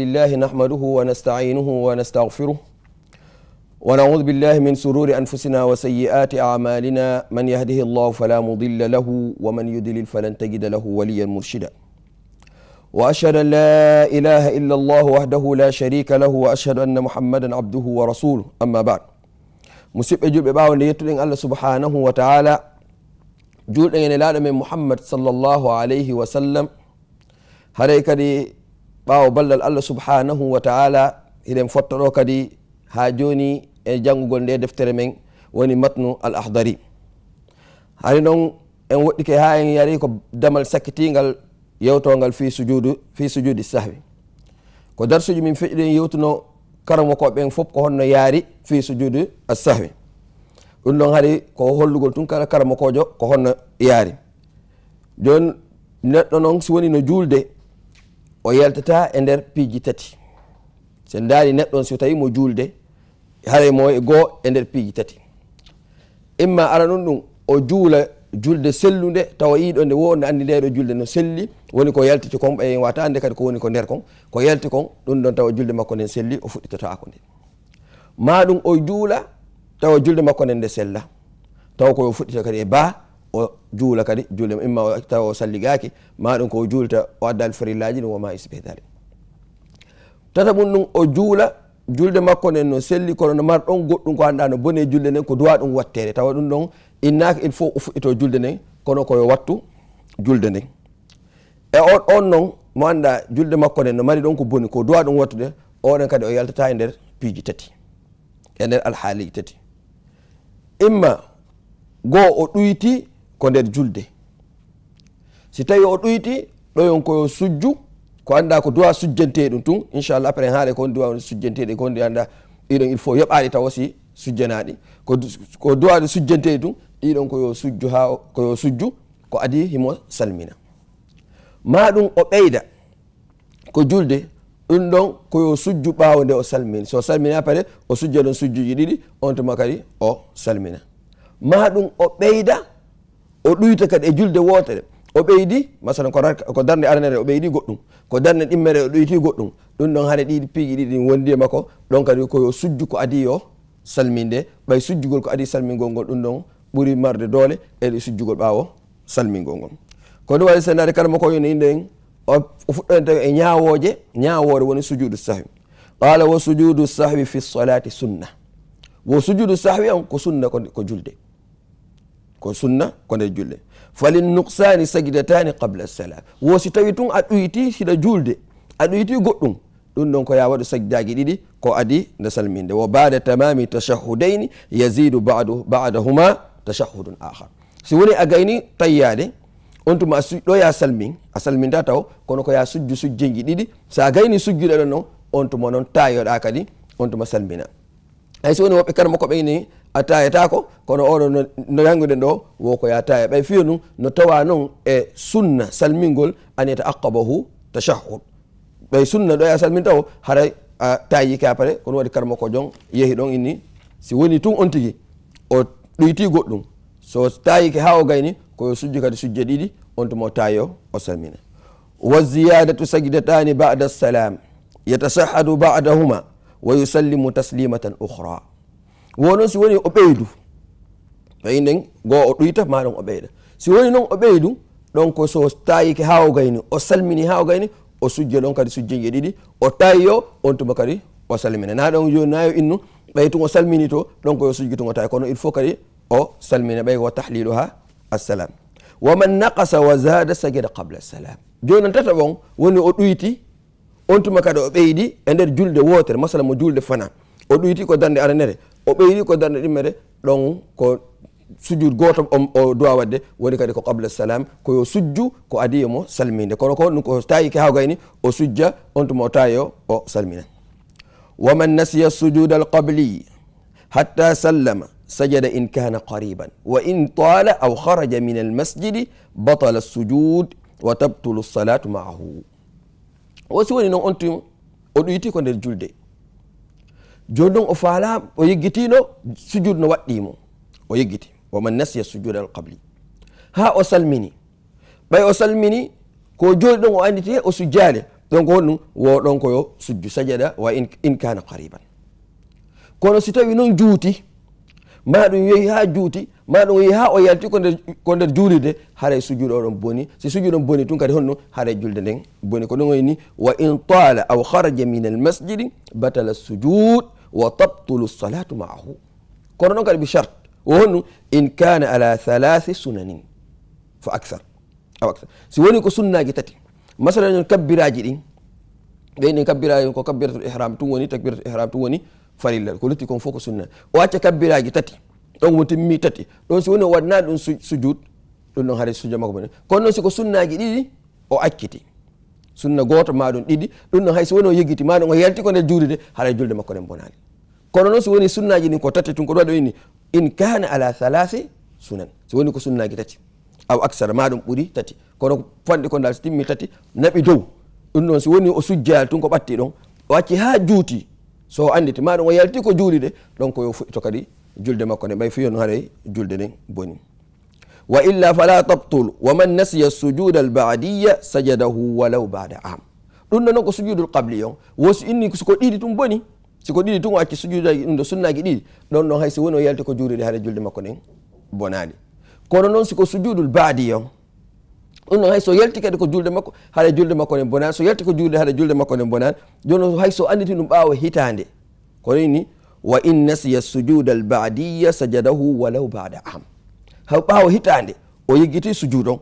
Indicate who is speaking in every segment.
Speaker 1: لله نحمده ونستعينه ونستغفره ونعوذ بالله من سرور أنفسنا وسيئات أعمالنا من يهده الله فلا مضل له ومن يضلل فلن تجد له وليا مرشدا وأشهد أن لا إله إلا الله وحده لا شريك له وأشهد أن محمدا عبده ورسوله أما بعد مسيب أجوب باون يتلين الله سبحانه وتعالى جول أن لا من محمد صلى الله عليه وسلم هريك دي باو بلل الله سبحانه وتعالى إذن فتروا كدي هاجوني جانغو غندي دفتر من وني متن الأحضري هاي نون en woɗɗi ke ha en yari ko damal sakkitingal yewtogal fi sujudi sahwi ko darsuji min feƴƴiɗen yewtuno karamo ko ɓen fof ko honno yaari fi sujudi as-sahwi ɗum ɗon haɗi ko hollugol tun kala karamo kojo ko honno yaari joni neɗɗo noon si woni no julde o yaltata e nder piiji tati sen daari neɗɗon so tawi mo julde haray mo e goo e nder piiji tati imma ara ɗum ɗum o juula julde sellude tawa yiɗo nde wonde andi ndeɗo julde no selli woni ko yaltiti kon ɓe wata ande kadi ko woni ko nder kon ko yalti kon ɗum ɗon tawa julde makko nden selli o fuɗɗitotako nde ma ɗum o juula tawa julde makko nden nde sella tawa koyo fuɗɗita kadi e baa o juula kadi julde imma tawa o salligaki ma ɗum ko juulta o adda alfarillaji ɗum woma isbedali tata ɗum ɗum o juula julde makko nden no selli kono no mar ɗon goɗɗum ko anda no bone julde nden ko duwa ɗum wattere tawa ɗum ɗon innaka il faut o fuɗɗito julde nden kono koyo wattu julde nden e on noon mo anda julde makko nden no mari ɗon ko boni ko duwa ɗum wattude oɗon kadi o yaltata e nder piiji tati e nder alhaaliji tati imma goo o ɗuyti ko nder julde si tawi o ɗuyti ɗoyon koyo sujju ko anda ko duwa sujjante ɗum tun inchallah après haale kon duwa sujjanteɗi kon anda ɗiɗon il faut yoɓaɗi tawa si sujjanaɗi ko duwaɗe sujjanteɗi tun ɗiɗon koyo sujju ha koyo sujju ko adi himo salmina ma ɗum o ɓeyda ko julde ɗum ɗon koyo sujju ɓawo nde o salmini so salmini après o sujja ɗon sujjuji ɗiɗi on tuma kadi o salmina ma ɗum o ɓeyda o ɗuyta kadi e julde wotere o ɓeydi masalan ko darde aranere o ɓeydi goɗɗum ko darde ɗimmere o ɗoyti goɗɗum ɗum ɗon haade ɗiɗi piiji ɗiɗi wondi e makko ɗon kadi koyo sujju ko adi yo salminde ɓay sujjugol ko adi salmingol ngol ɗum ɗon ɓuuri marde doole e sujjugol ɓawo salmingol ngol ko ɗum waɗi senade karama ko yone inde en o fuɗɗonta e ñawore woni sujudu sahwi qala wo sujudu sahwi fi salati sunna wo sujudu sahwi on ko sunna ko julde ko sunna ko nder julde falin nuqsani sajidatani qabla salam wo si tawi tun a ɗuyti hiɗa julde a ɗuyti goɗɗum ɗum ɗon ko ya waɗu sajdaji ɗiɗi ko adi nde salminde wo bada tamami tashahudaini yazidu badahuma tashahudun ahar si woni a gayni tayyade on tuma ɗo ya a salminta taw kono ko ya sujjeji ɗiɗi sa gayni sujjuɗe ɗon noon on tuma noon tayoɗa kadi on tuma salmina hay si woni woɓɓe karma ko ɓeyni a tayatako kono oɗo no yangude ɗo wo ko ya taya ɓay fiyo ɗum no tawa noon e sunna salmingol an yataaqabahu tashahud ɓay sunna ɗo ya salminta o haray a tayike apare kono waɗi karma ko jon yeehi ɗon inni si woni tun on tigui o ɗoyti goɗɗum so tayike ha o gayni koyo sujju kadi sujje ɗiɗi on tuma o tayo o salmina wa ziyadatu sajdatani ba'da salam yatasahhadu ba'dahuma wa yusallimu taslimatan ukhra wonon si woni o ɓeydu ɓay nden goo o ɗuyta maɗon o ɓeyda si woni noon o ɓeydu ɗon ko so tayike ha o gayni o salmini ha o gayni o sujje ɗon kadi sujjeje ɗiɗi o tayiyo on tuma kadi o salmina na ɗon joni nayo innu ɓay tun o salmini to ɗon koyo sujji tun o tawi kono il faut kadi o salmina ɓay wa tahliluha assalam wa man naqasa wa zada sajada qabla assalam joni tata ɓon woni o ɗuyti on tuma kadi o ɓeydi e nder julde wotere masala mo julde fana o ɗuyti ko darde aranere o ɓeydi ko darde ɗimmere ɗon ko sujud goto o duwa wadde woni kadi ko qabla salam koyo sujju ko adiyemo salminde kono ko ɗum ko tayike ha gayni o sujja on tuma o tayo o salmina wa man nasiya sujuda alqabli hatta sallama sajada in kana qariban wa in tala aw kharaja min almasjidi batala sujud wa tabtulu salatu maahu o si woni noon on tuma o ɗuyti ko nder julde joni noon o faala o yeggitino sujud no waɗɗimo o yeggiti waman nasiya sujuda al qabli ha o salmini ɓay o salmini ko joni ɗon o andite o sujjale donc honnu wo ɗon ko yo sujju sajada wa in kana qariban. Kono si tawi noon juuti ma ɗum yehi ha juuti ma ɗum yehi ha o yalti ko nder juulide haray sujuuɗo ɗon boni. Si sujuuɗo boni tun kadi honno haray julde nden boni. ko ɗum wayni wa in tala aw kharaja min al masjidi batala sujud wa tabtulu salatu maahu. kono ɗon kadi bi charte o honnu in kana ala 3 sunanin fa akthar aw akthar. si woni ko sunnaji tati masalan non kabbiraji ɗin ɓeyni kabbiraji ko kabbiratul ihram tun woni takbiratul ihram tun woni farilla ko lutti kon fof ko sunna. o acca kabbiraji tati ɗon mo timmi tati ɗon si woni o waɗnani ɗum sujud ɗum ɗon haade sujud makko bone. kono noon siko sunnaji ɗiɗi o akkiti sunna goto ma ɗum ɗiɗi ɗum ɗon hay so woni o yeggiti ma ɗum o yalti ko nder juulide haɗa julde makko nden bonani. kono noon si woni sunnaji ɗin ko tati tun ko ɗo waɗi ni in kana ala 3 sunan. si woni ko sunnaji tati aw aksara ma ɗum ɓuuri tati kono fanɗi ko dal so timmi tati naɓi dow ɗum ɗon si woni o sujjal tun ko ɓatti ɗon o acci ha juuti so anditi ma ɗum o yalti ko juulide ɗon ko yo fuɗɗito kadi julde makko nden ɓay fiyo no haɗa julde nden boni. wa illa fala tabtul wa man nasiya sujuda al ba'diyya sajadahu walaw ba'da am. ɗum ɗo noon ko sujudul qabli on wosi inni siko ɗiɗi tum boni siko ɗiɗi tun o acci sujudaji ɗum ɗo sunnaji ɗiɗi ɗon ɗon hay so woni o yalti ko juulide haɗa julde makko nden bonani. kono noon siko sujudul ba'di on ɗum ɗon hay so yalti kadi ko julde makko haɗa julde makko nden bonani. so yalti ko julde haɗa julde makko nden bonani. joni hay so anditi ɗum ɓaawo hitande ko ni wa in nasiya sujuda al ba'diyya sajadahu walaw ba'da am. ha ɓaawo hitande o yeggiti sujud on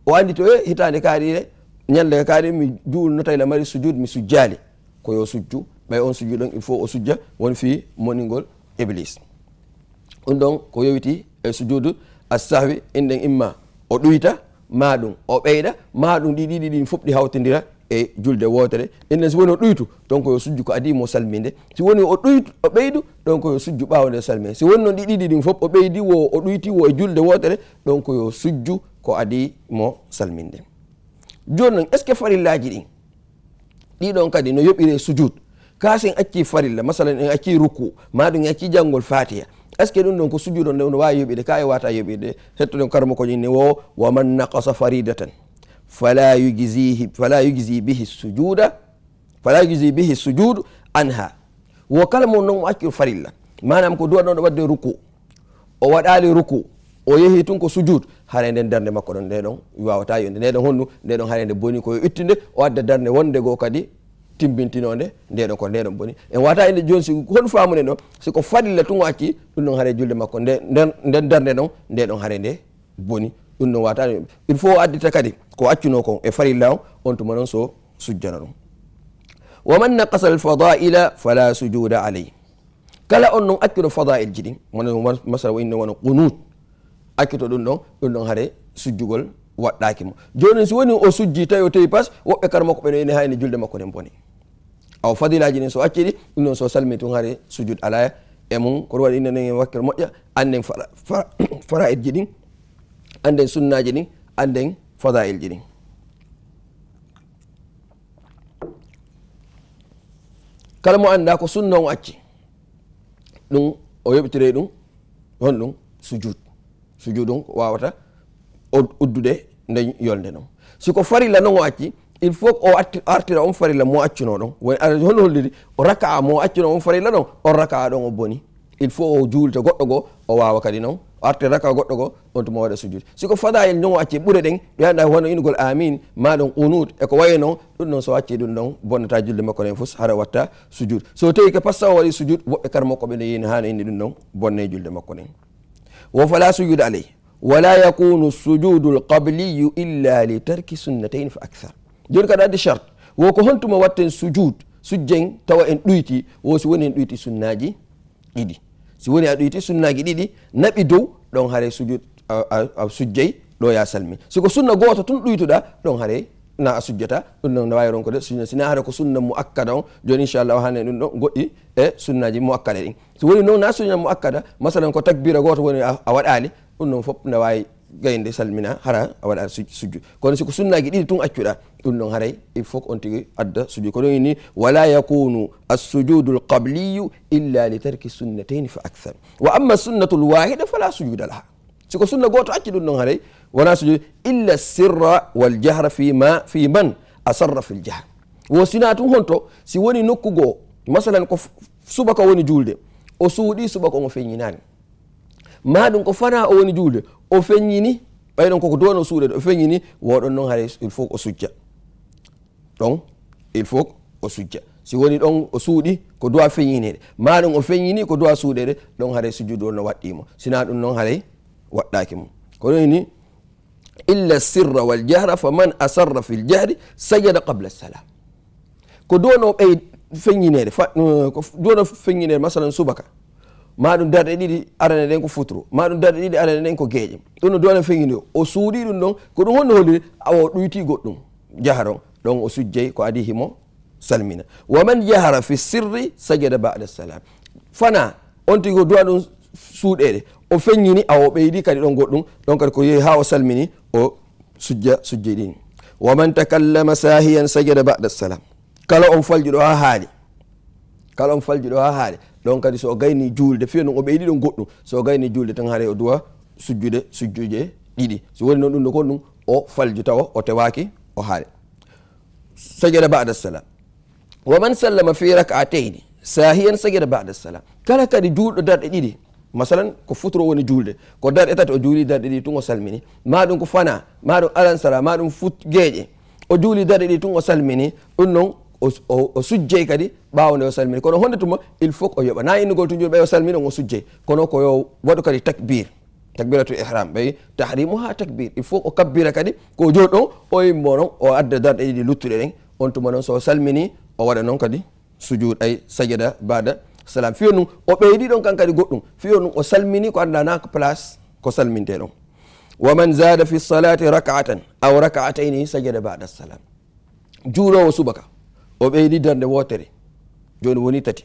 Speaker 1: o andi to hitande kaarire ñande kaari mi juulno tawi la mari sujud mi sujjali ko yo sujju ɓay on sujud on il faut o sujja won fi moningol iblis. ɗum ɗon ko yowiti e sujudu as-sahwi inden imma o ɗuyta ma ɗum o ɓeyɗa ma ɗum ɗiɗiɗi ɗin fof ɗi hawtidira e julde wotere. inden si woni o ɗuytu ɗon ko yo sujju ko adi mo salminde. si woni o ɗuytu o ɓeydu ɗon ko yo sujju ɓaawo nde salminde. si woni noon ɗiɗiɗi ɗin fof o ɓeydi wo o ɗuyti wo e julde wotere ɗon ko yo sujju ko adi mo salminde. joni noon est ce que farillaji ɗin ɗiɗon kadi no yoɓire sujud kasen acci farilla masalan en acci ruku ma ɗum en acci janngol fatiha est ce que ɗum ɗon ko sujuɗo nde no wawi yoɓide ka e wata yoɓide. hettoɗen karmo ko ñinni wo wa man naqasa faridatan fala yujzi bihi sujudu anha. wo kala mo noon accu farilla manam ko duwaɗon ɗo wadde ruku o waɗali ruku o yehi tun ko sujud hare nden darde makko ɗon nde ɗon wawata yonde nde ɗon honnu nde ɗon hare nde boni koyo ittinde o adda darde wonde goo kadi timbintinode nde ɗon ko nde ɗon boni. en wata inde joni si hon famude ɗon siko farilla tun o acci ɗum ɗon hare julde makko nden darde ɗon nde ɗon hare nde boni. ɗum ɗon wata il faut o addita kadi ko accuno kon e farilla o on tuma noon so sujjana ɗum. wa man naqasa al fadaila fala sujuda alayhi. kala on noon accuɗo fadail ji ɗin wona masala wo inne wona qunut accito ɗum ɗon haare sujjugol waɗɗaki mo. joni si woni o sujji tawi o tawi pas woɓɓe kara makko ɓene ene hayni julde makko nden boni. aw fadilaji ɗin so acciɗi ɗum ɗon so salmi tun haare sujud alaya e mum koto waɗi inne nen wakkil moƴƴa anden faraid ji ɗin anden sunnaji ɗin anden fadail ji ɗin. kala mo anda ko sunna o acci ɗum o yoɓitire ɗum hon ɗum sujud on wawata uddude nde yolde noon. siko farilla noon o acci il faut o artira on farilla mo accuno ɗon hono holliri o raka mo accuno on farilla ɗon on raka ɗon o boni. il faut o juulta goɗɗo goo o wawa kadi noon o artira raka goɗɗo goo on tuma waɗa sujud. siko fadayel non o acci ɓuure ɗen ɓe anda hono ingol amin ma ɗon unut eko wayi noon ɗum ɗon so acci ɗum ɗon bonnata julde makko nen fof hara watta sujud. so tawi ko passa o waɗi sujud woɓɓe kara makko ɓe ne yini hano indi ɗum ɗon bonne julde makko nen. wo fala sujud alayhi wala yakunu sujudu lqabliyu illa li tarki sunnatain fa akthar. joni kada addi charte wo ko hontuma watten sujjen tawa en ɗuyti wo si woni en ɗuyti sunnaji ɗiɗi. si woni a ɗuyti sunnaji ɗiɗi naɓi dow ɗon haare sujud a sujjey ɗo ya salmi. siko sunna goto tun ɗuytuɗa ɗon haare na a sujjata ɗum ɗon wawi ron ko de sunna sina haare ko sunna mu akkada on joni inchallah hande ɗum ɗon goɗɗi e sunnaji mu akkada ɗin. so woni noon na sunna mu akkada masalan ko takbira goto woni a waɗali ɗum ɗon fof ne wawi gayde salmina hara a waɗa sujju. kono siko sunnaji ɗiɗi tun accuɗa ɗum ɗon haray il faut on tigui adda sujud. ko ɗon inni wala yakunu assujudu lqabliyu illa li tarki sunnatain fa akthar wa amma sunnatu lwahida fala sujuda laha. siko sunna goto acci ɗum ɗon haray wona sujud illa sirra waljahra fi man asarra fi ljahr. wo sina tun honto si woni nokkugo masalan ko subaka woni julde o suudi subaka o feññinani maɗum ko fana o woni julde o feññini ɓayɗon koko duwano suuɗede o feññini woɗon noon haare il faut o sujja ɗon il faut o sujja si woni ɗon o suuɗi ko duwa feññinede maɗum o feññini ko duwa suuɗede ɗon haare sujjudu on no waɗɗimo sina ɗum noon haare waɗɗaki mo ko ɗon ni illa sirra wal jahra fa man asarra fil jahri sajada qabla salam ko duwano ɓey feññinede ko duwano feññinede masalan subaka maɗum darɗe ɗiɗi arane ɗen ko futuro maɗum darɗe ɗiɗi arane ɗen ko geeƴe ɗum no duwana feññini o suuɗi ɗum ɗon ko ɗum honno holliri awa ɗuyti goɗɗum jaharon ɗon o sujjey ko adi himo salmina wa man jahara fi sirri sajada ba'da salam fana on tigi ko duwa ɗum suuɗede o feññini awa ɓeydi kadi ɗon goɗɗum ɗon kadi ko yehi ha o salmini o sujjey ɗin wa man takallama sahiyan sajada ba'da salam kala on faljiɗo ha haali kala on faljiɗo ha haali ɗon kadi so gayni julde fiya noon o ɓeydi ɗon goɗɗum so gayni julde tan haare o duwa sujjuje ɗiɗi so woni noon ɗum ɗo kon ɗum o falju tawa o tewaki o haali sajada ba'da salam wa man sallama fi rak'atayni sahiyan sajada ba'da salam kala kadi julɗo darɗe ɗiɗi masalan ko futuro woni julde ko darɗe tati o juuli darɗe ɗiɗi tun o salmini maɗum ko fana maɗum alansara maɗum geeƴe o juuli darɗe ɗiɗi tun o salmini ɗum noon o sujjey kadi ɓawo nde o salmini kono honde tuma il faut o yoɓa na innugol tun ɓe o salmini on o sujjey kono ko yo waɗu kadi takbiratul ihram ɓay tahrimu ha takbir il faut o kabbira kadi ko joni ɗon o yimmo noon o adda darɗe ɗiɗi luttuɗe ɗen on tuma noon so salmini o waɗa noon kadi sujud ay sajada bada salam fiyo num o ɓeydi ɗon kan kadi goɗɗum fiyo num o salmini ko andana ko place ko salminte ɗon wa man zada fi salati rak'atan aw rak'atayni sajada bada salam juulowo subaka o ɓeydi darde wotere joni woni tati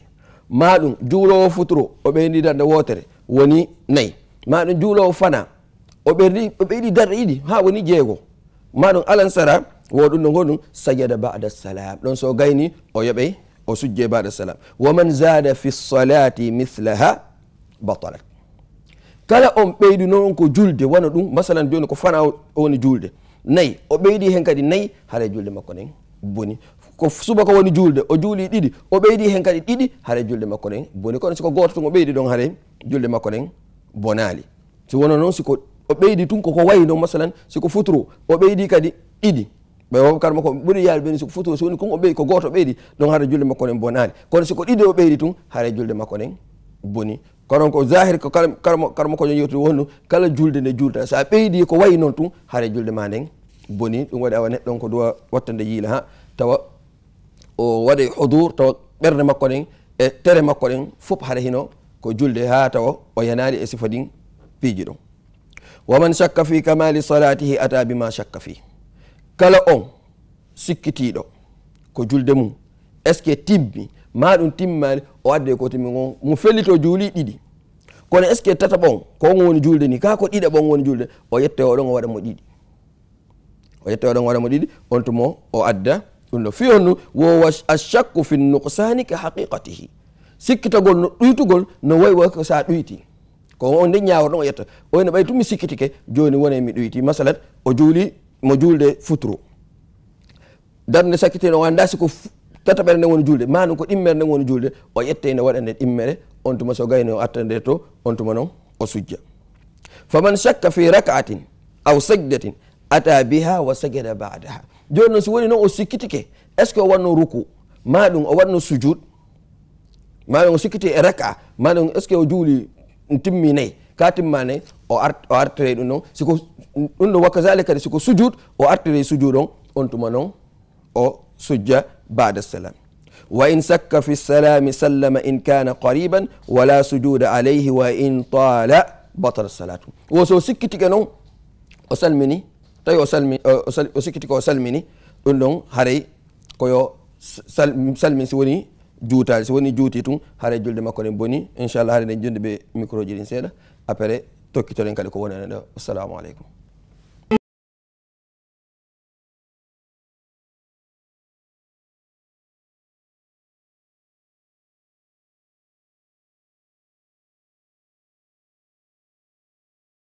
Speaker 1: maɗum juulowo futuro o ɓeydi darde wotere woni nayyi maɗum juulowo fana o ɓeydi darde ɗiɗi ha woni jeego maɗum alansara wo ɗum ɗo goɗɗum sajada bada salam ɗon so gayni o yoɓey o sujje bada salam wa man zada fi salati mithlaha batalat kala on ɓeydi noon ko julde wona ɗum masalan joni ko fana woni julde nayyi o ɓeydi hen kadi nayyi haara julde makko nen boni ko subaka woni julde o juuli ɗiɗi o ɓeydi hen kadi ɗiɗi haara julde makko nen boni kono siko goto tun o ɓeydi ɗon haara julde makko nen bonali si wona noon siko o ɓeydi tun koko wayi noon masalan siko futuro o ɓeydi kadi ɗiɗi ɓe kar makko ɓuuri yaade ɓeni siko futuro so woni kon o ɓeydi ko goto ɓeydi ɗon haara julde makko nen bonali kono siko ɗiɗi o ɓeydi tun haara julde makko nen boni kono ko zahir ko karma ko yewtude wonno kala julde nde julta sa ɓeydi ko wayi noon tun haara julde ma nden boni ɗum waɗi awa neɗɗon ko duwa wattande yiila ha tawa o waɗa hudur tawa ɓerde makko ɗen e tere makko ɗen fof haɗa hino ko julde ha tawa o yanali e sifa ɗin piiji ɗon wa man shakka fi kamali salatihi ata bima shakka fi kala on sikkitiɗo ko julde mum est ce que timmi maɗum timmani o adde ko timmi on mo fellito juuli ɗiɗi kono est ce que tataɓon ko on woni julde ni ka ko ɗiɗaɓon woni julde o yette oɗon o waɗa mo ɗiɗi o yette oɗon waɗa mo ɗiɗi on tumo o adda ɗum ɗo fiyon nu wo ashakku fi nuqsani ka haqiqatihi sikkitagol no ɗuytugol no wayi wa ko sa ɗuyti ko on nde ñawo ɗon o yetta oyno ɓay tumi sikkitike joni wone mi ɗuyti masalan o juuli mo julde futuro darde sakkiteno o anda siko tataɓere nde woni julde manum ko ɗimmere nde woni julde o yette ne waɗa nde ɗimmere on tuma so gayni o atta nde to on tuma noon o sujja faman shakka fi rak'atin aw sajdatin ata biha wa sajada ba'daha joni noon so woni noon o sikkitike est ce que o wanno ruku maɗum o wanno sujud maɗum o sikkiti e raka maɗum est ce que o juuli timmi nayyi ka timma nayyi o artire ɗum noon siko ɗum ɗo wakka zali kadi siko sujud o artire sujud on tuma noon o sujja ba'da salam wa in sakka fi salami sallama in kana qariban wala sujuda alayhi wa in tala batala salatu wo so sikkitike noon o salmini tawi o sikkitike o salmini ɗum ɗon haaray koyo salmin si woni juutali si woni juuti tun haaray julde makko nen boni inchallah haaray nen jonde ɓe micro ji ɗin seeɗa après tokkitoɗen kadi ko woni ene ɗo assalamu aleykum